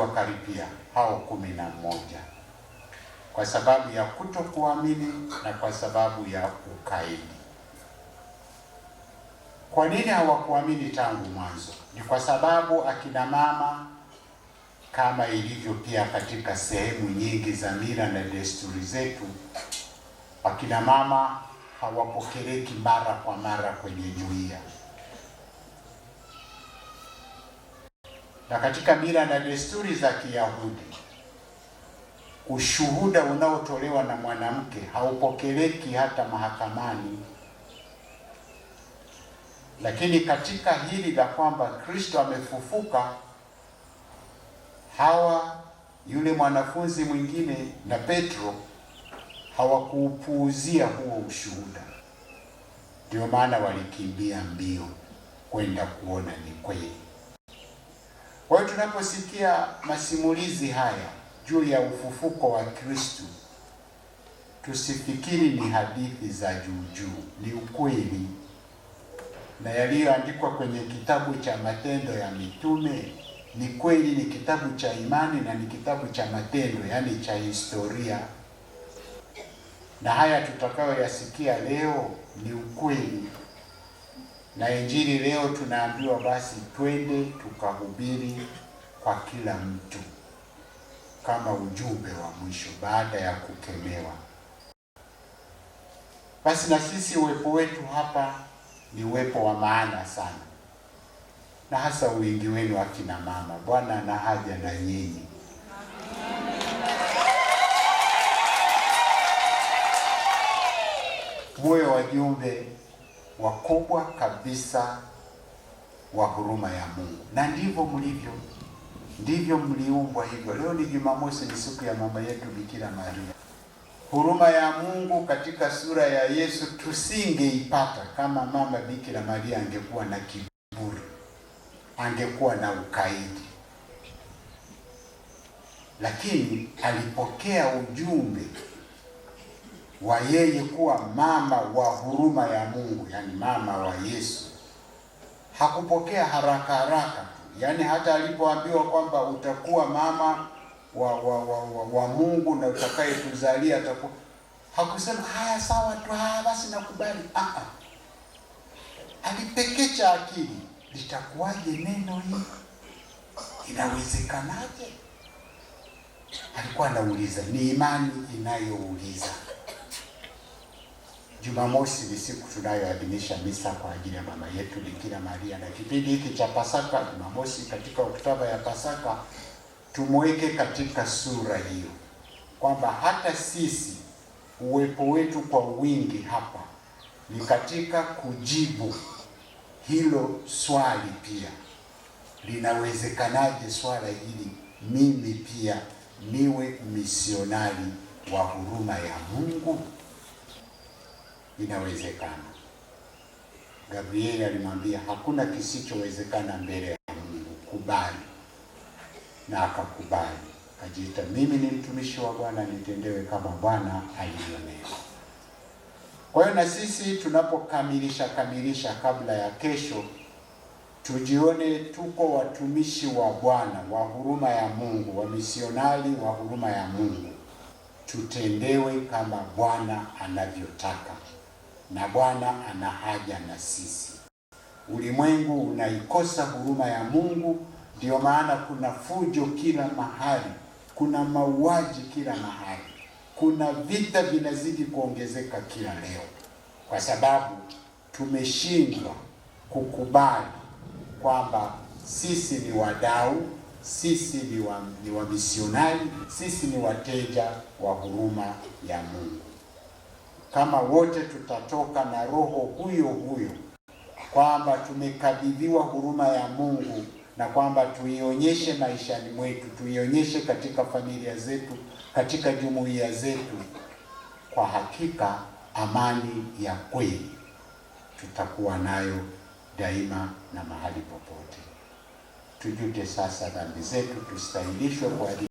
waliwakaripia hao 11 kwa sababu ya kutokuamini na kwa sababu ya ukaidi. Kwa nini hawakuamini tangu mwanzo? Ni kwa sababu akina mama, kama ilivyo pia katika sehemu nyingi za mila na desturi zetu, akina mama hawapokeleki mara kwa mara kwenye jumuiya. Na katika mila na desturi za Kiyahudi, ushuhuda unaotolewa na mwanamke haupokeleki hata mahakamani. Lakini katika hili la kwamba Kristo amefufuka, hawa, yule mwanafunzi mwingine na Petro hawakuupuuzia huo ushuhuda. Ndio maana walikimbia mbio kwenda kuona ni kweli. Kwa hiyo tunaposikia masimulizi haya juu ya ufufuko wa Kristo, tusifikiri ni hadithi za juu juu, ni ukweli. Na yaliyoandikwa kwenye kitabu cha Matendo ya Mitume ni kweli, ni kitabu cha imani na ni kitabu cha matendo, yani cha historia. Na haya tutakayoyasikia leo ni ukweli. Na Injili leo tunaambiwa basi twende tukahubiri kwa kila mtu kama ujumbe wa mwisho baada ya kukemewa. Basi na sisi uwepo wetu hapa ni uwepo wa maana sana, na hasa wingi wenu akina mama. Bwana ana haja na nyinyi. Muwe wajumbe wakubwa kabisa wa huruma ya Mungu, na ndivyo mlivyo, ndivyo mliumbwa hivyo. Leo ni Jumamosi, ni siku ya mama yetu Bikira Maria. Huruma ya Mungu katika sura ya Yesu tusingeipata kama mama Bikira Maria angekuwa na kiburi, angekuwa na ukaidi. Lakini alipokea ujumbe wa yeye kuwa mama wa huruma ya Mungu, yani mama wa Yesu. Hakupokea haraka haraka tu, yani hata alipoambiwa kwamba utakuwa mama wa Mungu na utakayetuzalia atakuwa, hakusema haya sawa tu, basi nakubali. Alipekecha akili, litakuwaje neno hili, inawezekanaje? Alikuwa anauliza, ni imani inayouliza. Jumamosi ni siku tunayoadhimisha misa kwa ajili ya mama yetu Bikira Maria, na kipindi hiki cha Pasaka, Jumamosi katika oktava ya Pasaka, tumweke katika sura hiyo, kwamba hata sisi uwepo wetu kwa wingi hapa ni katika kujibu hilo swali pia, linawezekanaje swala hili mimi pia niwe misionari wa huruma ya Mungu? Inawezekana. Gabrieli alimwambia hakuna kisichowezekana mbele ya Mungu, kubali. Na akakubali, akajiita, mimi ni mtumishi wa Bwana, nitendewe kama Bwana alivyonena. Kwa hiyo na sisi tunapokamilisha kabla ya kesho, tujione tuko watumishi wa Bwana wa huruma ya Mungu, wa misionari wa huruma ya Mungu. Tutendewe kama Bwana anavyotaka, na Bwana ana haja na sisi. Ulimwengu unaikosa huruma ya Mungu, ndio maana kuna fujo kila mahali, kuna mauaji kila mahali, kuna vita vinazidi kuongezeka kila leo, kwa sababu tumeshindwa kukubali kwamba sisi ni wadau, sisi ni wa misionari, sisi ni wateja wa huruma ya Mungu. Kama wote tutatoka na roho huyo huyo, kwamba tumekabidhiwa huruma ya Mungu, na kwamba tuionyeshe maishani mwetu, tuionyeshe katika familia zetu, katika jumuiya zetu, kwa hakika amani ya kweli tutakuwa nayo daima na mahali popote. Tujute sasa dhambi zetu, tustahilishwe kwa